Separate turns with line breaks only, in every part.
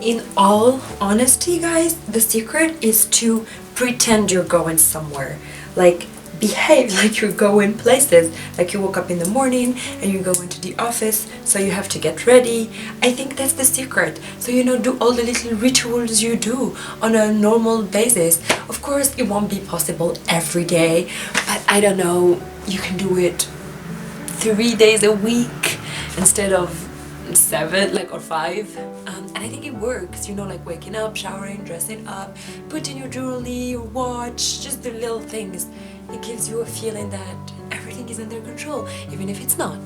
In all honesty, guys, the secret is to pretend you're going somewhere. Like, behave like you're going places. Like you woke up in the morning and you go into the office, so you have to get ready. I think that's the secret. So, do all the little rituals you do on a normal basis. Of course, it won't be possible every day, but I don't know, you can do it 3 days a week instead of 7, like, or 5. And I think it works, like waking up, showering, dressing up, putting your jewelry, your watch, just the little things. It gives you a feeling that everything is under control, even if it's not.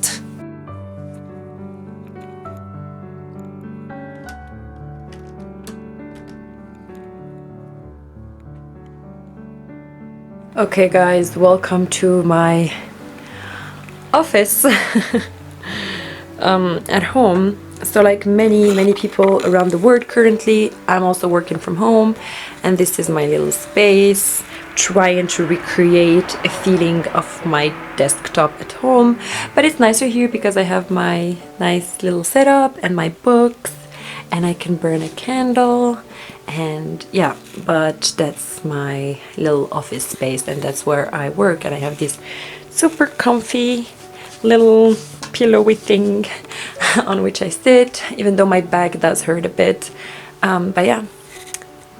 Okay guys, welcome to my office at home. So like many people around the world currently, I'm also working from home, and this is my little space, trying to recreate a feeling of my desktop at home. But it's nicer here because I have my nice little setup and my books, and I can burn a candle, and yeah, but that's my little office space, and that's where I work. And I have this super comfy little pillowy thing on which I sit, even though my back does hurt a bit. But yeah,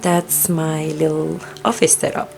that's my little office setup.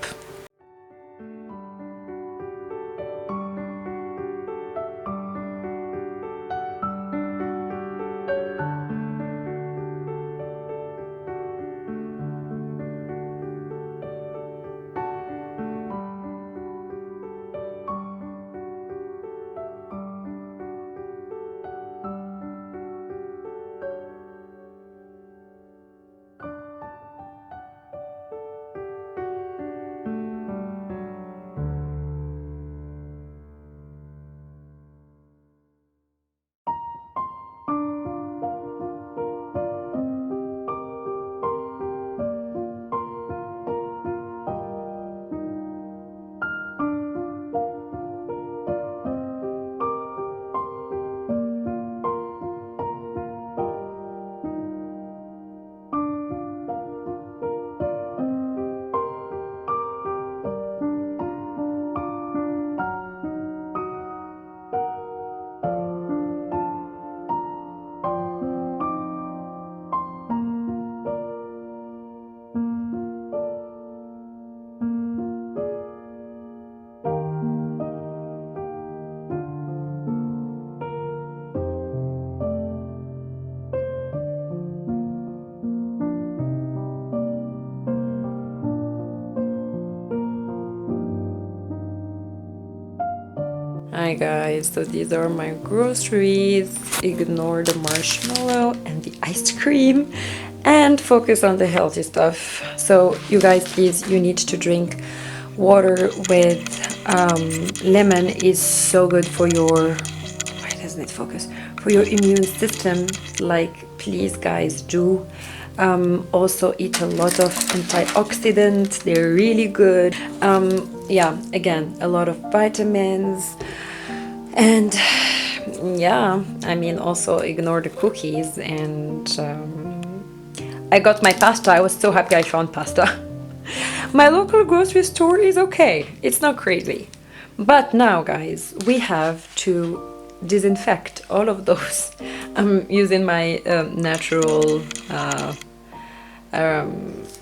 Hi guys, so these are my groceries. Ignore the marshmallow and the ice cream and focus on the healthy stuff. So you guys, please, you need to drink water with lemon. Is so good for your, why doesn't it focus, for your immune system. Like, please guys, do. Also eat a lot of antioxidants, they're really good. Yeah, again, a lot of vitamins. And yeah, I mean, also ignore the cookies. And I got my pasta. I was so happy I found pasta. My local grocery store is okay, it's not crazy. But now guys, we have to disinfect all of those. I'm using my natural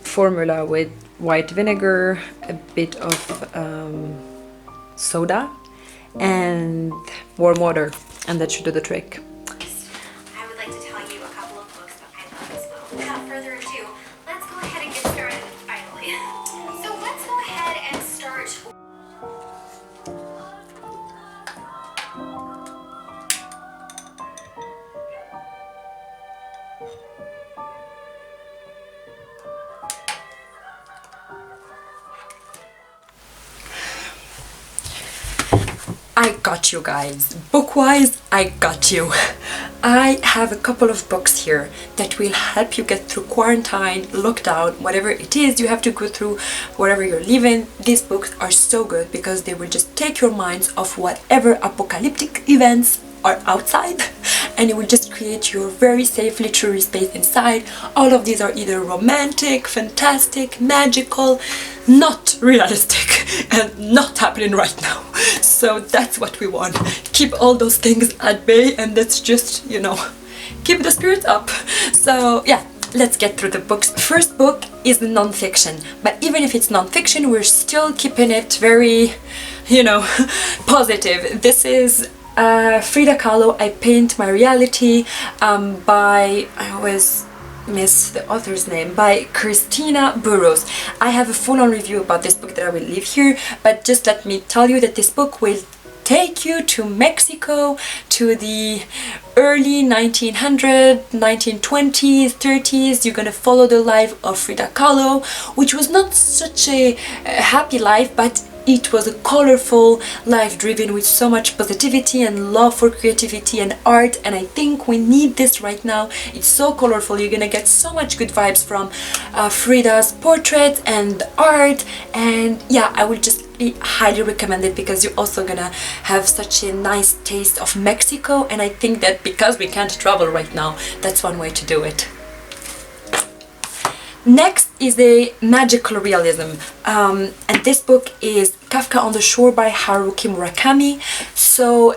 formula with white vinegar, a bit of soda, and warm water, and that should do the trick.
I would like to tell you a couple of books that I love as well. Without further ado, let's go ahead and get started finally. So let's go ahead and start.
I got you guys. Book-wise, I got you. I have a couple of books here that will help you get through quarantine, lockdown, whatever it is you have to go through, wherever you're living. These books are so good because they will just take your minds off whatever apocalyptic events are outside and you will just create your very safe literary space inside. All of these are either romantic, fantastic, magical, not realistic, and not happening right now. So that's what we want. Keep all those things at bay, and let's just, you know, keep the spirits up. So yeah, let's get through the books. First book is the non-fiction, but even if it's non-fiction, we're still keeping it very, you know, positive. This is Frida Kahlo, I Paint My Reality, by, I always miss the author's name, by Christina Burrows. I have a full-on review about this book that I will leave here, but just let me tell you that this book will take you to Mexico, to the early 1900s, 1920s, 30s. You're gonna follow the life of Frida Kahlo, which was not such a happy life, but it was a colorful life driven with so much positivity and love for creativity and art, and I think we need this right now. It's so colorful. You're gonna get so much good vibes from Frida's portraits and art, and yeah, I would just highly recommend it because you're also gonna have such a nice taste of Mexico, and I think that because we can't travel right now, that's one way to do it. Next is a magical realism, and this book is Kafka on the Shore by Haruki Murakami. So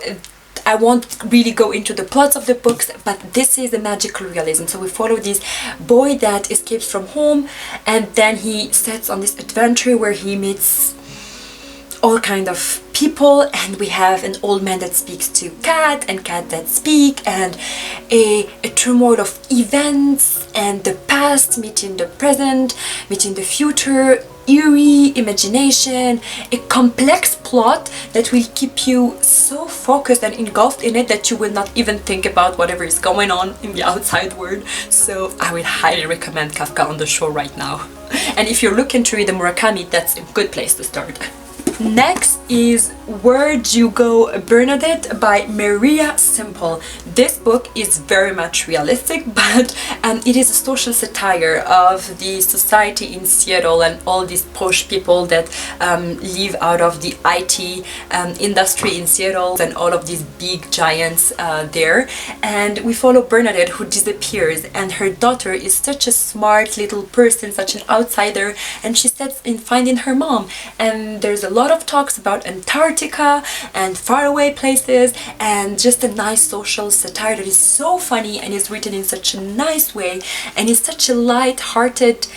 I won't really go into the plots of the books, but this is a magical realism. So we follow this boy that escapes from home, and then he sets on this adventure where he meets all kind of people, and we have an old man that speaks to cat and cat that speak, and a turmoil of events and the past meeting the present, meeting the future, eerie imagination, a complex plot that will keep you so focused and engulfed in it that you will not even think about whatever is going on in the outside world. So I would highly recommend Kafka on the Shore right now. And if you're looking to read the Murakami, that's a good place to start. Next is Where'd You Go, Bernadette by Maria Semple. This book is very much realistic, but it is a social satire of the society in Seattle and all these posh people that live out of the IT industry in Seattle and all of these big giants there. And we follow Bernadette, who disappears, and her daughter is such a smart little person, such an outsider, and she sets in finding her mom. And there's a lot of talks about Antarctica and faraway places, and just a nice social satire that is so funny and is written in such a nice way, and is such a light-hearted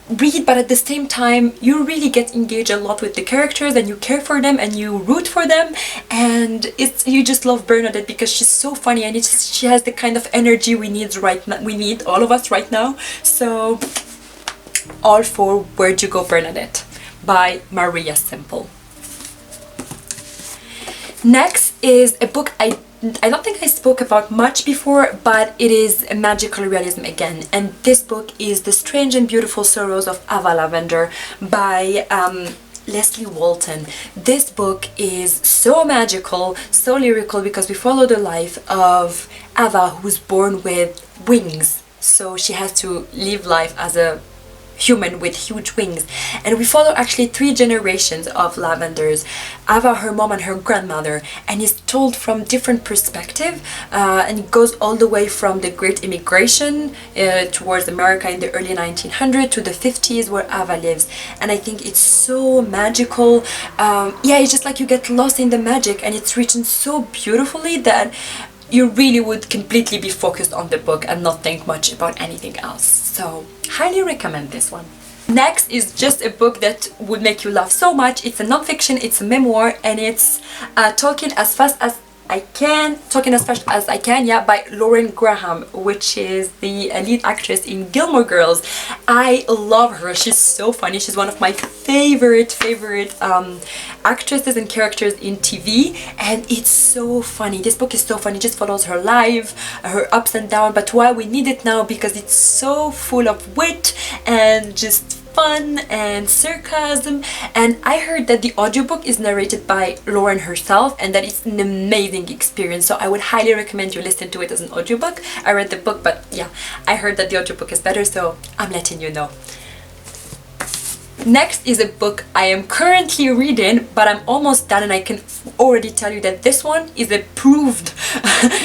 read, but at the same time you really get engaged a lot with the characters and you care for them and you root for them, and you just love Bernadette because she's so funny, and she has the kind of energy we need right now, we need all of us right now. So all for Where'd You Go, Bernadette by Maria Semple. Next is a book I don't think I spoke about much before, but it is a magical realism again, and this book is The Strange and Beautiful Sorrows of Ava Lavender by Leslie Walton. This book is so magical, so lyrical, because we follow the life of Ava, who's born with wings, so she has to live life as a human with huge wings, and we follow actually 3 generations of Lavenders, Ava, her mom, and her grandmother, and it's told from different perspective, and it goes all the way from the Great Immigration towards America in the early 1900s to the 50s where Ava lives, and I think it's so magical. Yeah, it's just like you get lost in the magic, and it's written so beautifully that you really would completely be focused on the book and not think much about anything else. So highly recommend this one. Next is just a book that would make you laugh so much. It's a non-fiction, it's a memoir, and it's Talking as Fast as I Can, yeah, by Lauren Graham, which is the lead actress in Gilmore Girls. I love her. She's so funny. She's one of my favorite actresses and characters in TV, and it's so funny. This book is so funny. It just follows her life, her ups and downs, but why we need it now, because it's so full of wit and just fun and sarcasm. And I heard that the audiobook is narrated by Lauren herself, and that it's an amazing experience, so I would highly recommend you listen to it as an audiobook. I read the book, but yeah, I heard that the audiobook is better, so I'm letting you know. Next is a book I am currently reading, but I'm almost done, and I can already tell you that this one is approved.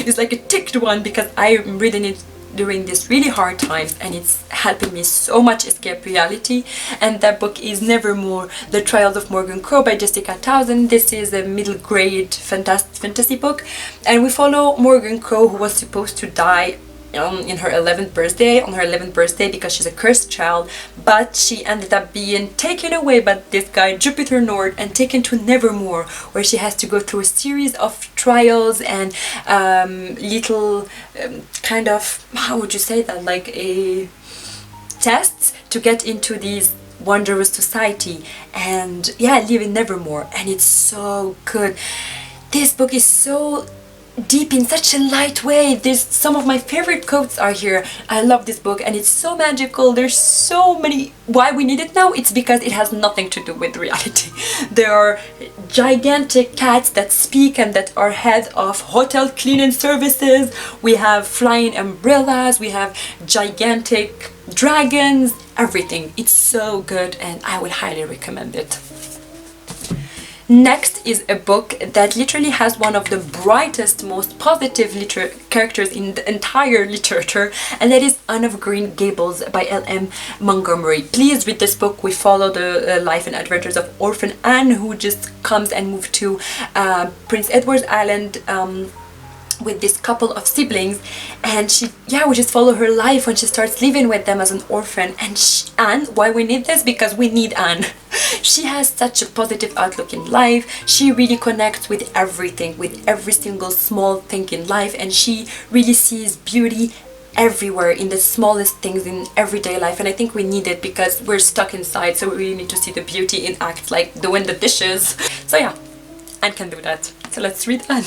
It's like a ticked one because I'm reading it during these really hard times, and it's helping me so much escape reality. And that book is Nevermore: The Trials of Morgan Crow by Jessica Townsend. This is a middle grade fantasy book, and we follow Morgan Crow, who was supposed to die in her 11th birthday, on her 11th birthday, because she's a cursed child, but she ended up being taken away by this guy Jupiter Nord and taken to Nevermore, where she has to go through a series of trials and little kind of, how would you say that, like a tests to get into these wondrous society, and yeah, live in Nevermore. And it's so good. This book is so deep in such a light way. There's some of my favorite quotes are here. I love this book, and it's so magical. There's so many. Why we need it now? It's because it has nothing to do with reality. There are gigantic cats that speak and that are head of hotel cleaning services. We have flying umbrellas. We have gigantic dragons. Everything. It's so good, and I would highly recommend it. Next is a book that literally has one of the brightest, most positive characters in the entire literature, and that is Anne of Green Gables by L.M. Montgomery. Please read this book. We follow the life and adventures of orphan Anne, who just comes and moves to Prince Edward's Island with this couple of siblings, and we just follow her life when she starts living with them as an orphan. And Anne, why we need this? Because we need Anne. She has such a positive outlook in life. She really connects with everything, with every single small thing in life, and she really sees beauty everywhere, in the smallest things in everyday life. And I think we need it because we're stuck inside, so we really need to see the beauty in acts like doing the dishes. So yeah, Anne can do that. So let's read Anne.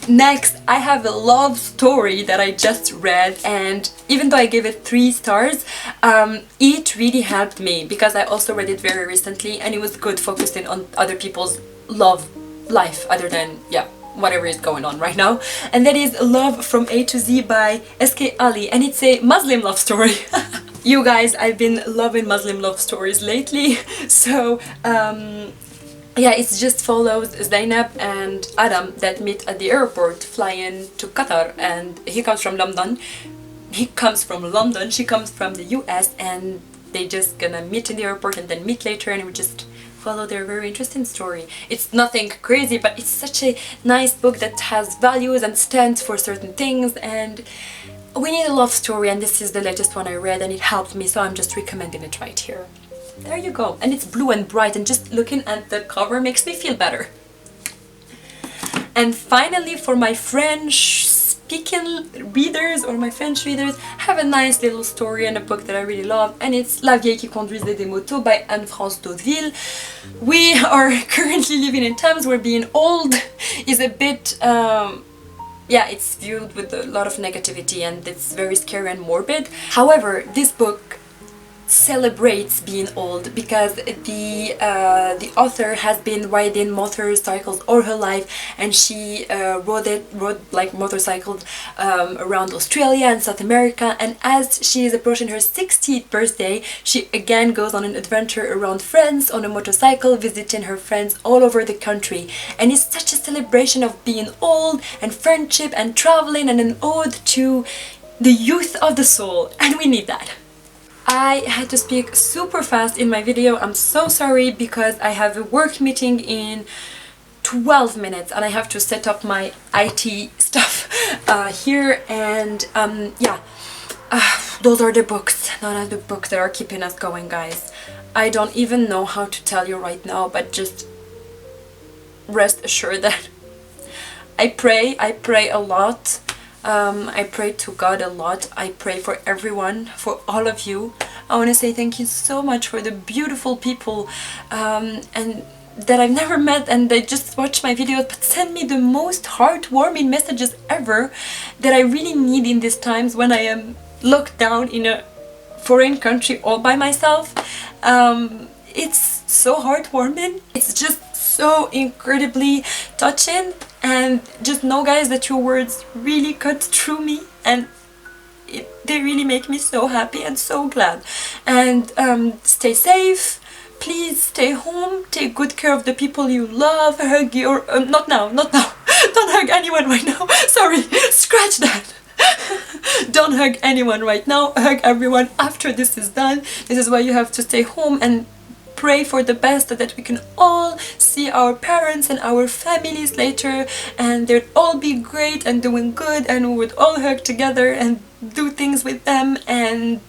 Next, I have a love story that I just read, and even though I gave it 3 stars, it really helped me because I also read it very recently, and it was good focusing on other people's love life other than, whatever is going on right now. And that is Love from A to Z by S.K. Ali, and it's a Muslim love story. You guys, I've been loving Muslim love stories lately, so it just follows Zainab and Adam that meet at the airport flying to Qatar, and he comes from London, she comes from the US, and they just gonna meet in the airport and then meet later, and we just follow their very interesting story. It's nothing crazy, but it's such a nice book that has values and stands for certain things, and we need a love story, and this is the latest one I read and it helped me, so I'm just recommending it right here. There you go. And it's blue and bright, and just looking at the cover makes me feel better. And finally, for my French speaking readers, or my French readers, have a nice little story and a book that I really love, and it's La Vieille qui conduisait des motos by Anne-France Daudeville. We are currently living in times where being old is a bit it's viewed with a lot of negativity, and it's very scary and morbid. However, this book celebrates being old because the author has been riding motorcycles all her life, and she rode like motorcycles around Australia and South America, and as she is approaching her 60th birthday, she again goes on an adventure around France on a motorcycle, visiting her friends all over the country. And it's such a celebration of being old and friendship and traveling, and an ode to the youth of the soul, and we need that. I had to speak super fast in my video. I'm so sorry because I have a work meeting in 12 minutes and I have to set up my IT stuff here, and those are the books. Those are the books that are keeping us going, guys. I don't even know how to tell you right now, but just rest assured that I pray a lot. I pray to God a lot. I pray for everyone, for all of you. I want to say thank you so much for the beautiful people and that I've never met and they just watch my videos but send me the most heartwarming messages ever that I really need in these times when I am locked down in a foreign country all by myself. It's so heartwarming. It's just so incredibly touching, and just know, guys, that your words really cut through me, and they really make me so happy and so glad. And stay safe, please stay home, take good care of the people you love, hug your... not now, not now. Don't hug anyone right now. Sorry, scratch that. Don't hug anyone right now. Hug everyone after this is done. This is why you have to stay home and pray for the best, that we can all see our parents and our families later, and they'd all be great and doing good, and we would all hug together and do things with them, and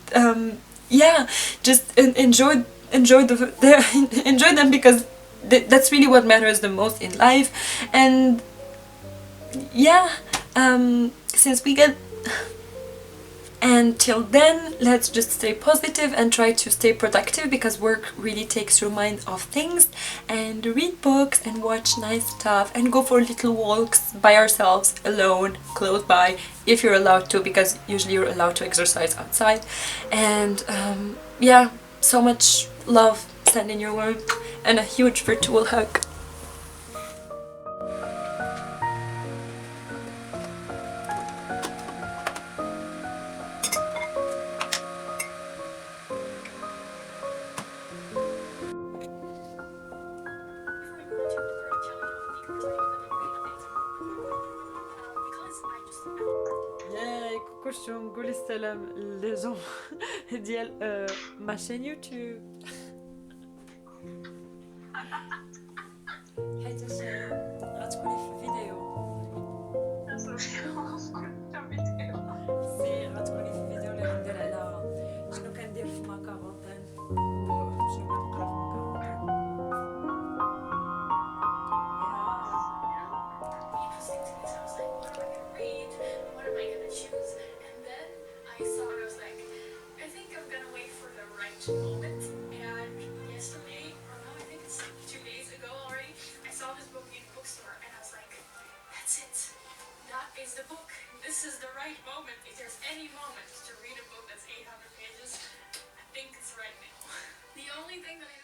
yeah, just enjoy enjoy them, because that's really what matters the most in life. And yeah, since we get... Until then, let's just stay positive and try to stay productive, because work really takes your mind off things, and read books and watch nice stuff and go for little walks by ourselves, alone, close by, if you're allowed to, because usually you're allowed to exercise outside. And yeah, so much love, sending your warmth, and a huge virtual hug. كنت نقول السلام لي جون ديال ما شين يوتيوب حيت غتكوني في فيديو سي غتكوني في فيديو اللي غندير على شنو كندير في ماكارونتين وشنو كنقرا في ماكارونتين.
Moment, and yesterday, or no, I think it's like 2 days ago already, I saw this book in a bookstore, and I was like, that's it, that is the book, this is the right moment. If there's any moment to read a book that's 800 pages, I think it's right now. The only thing that I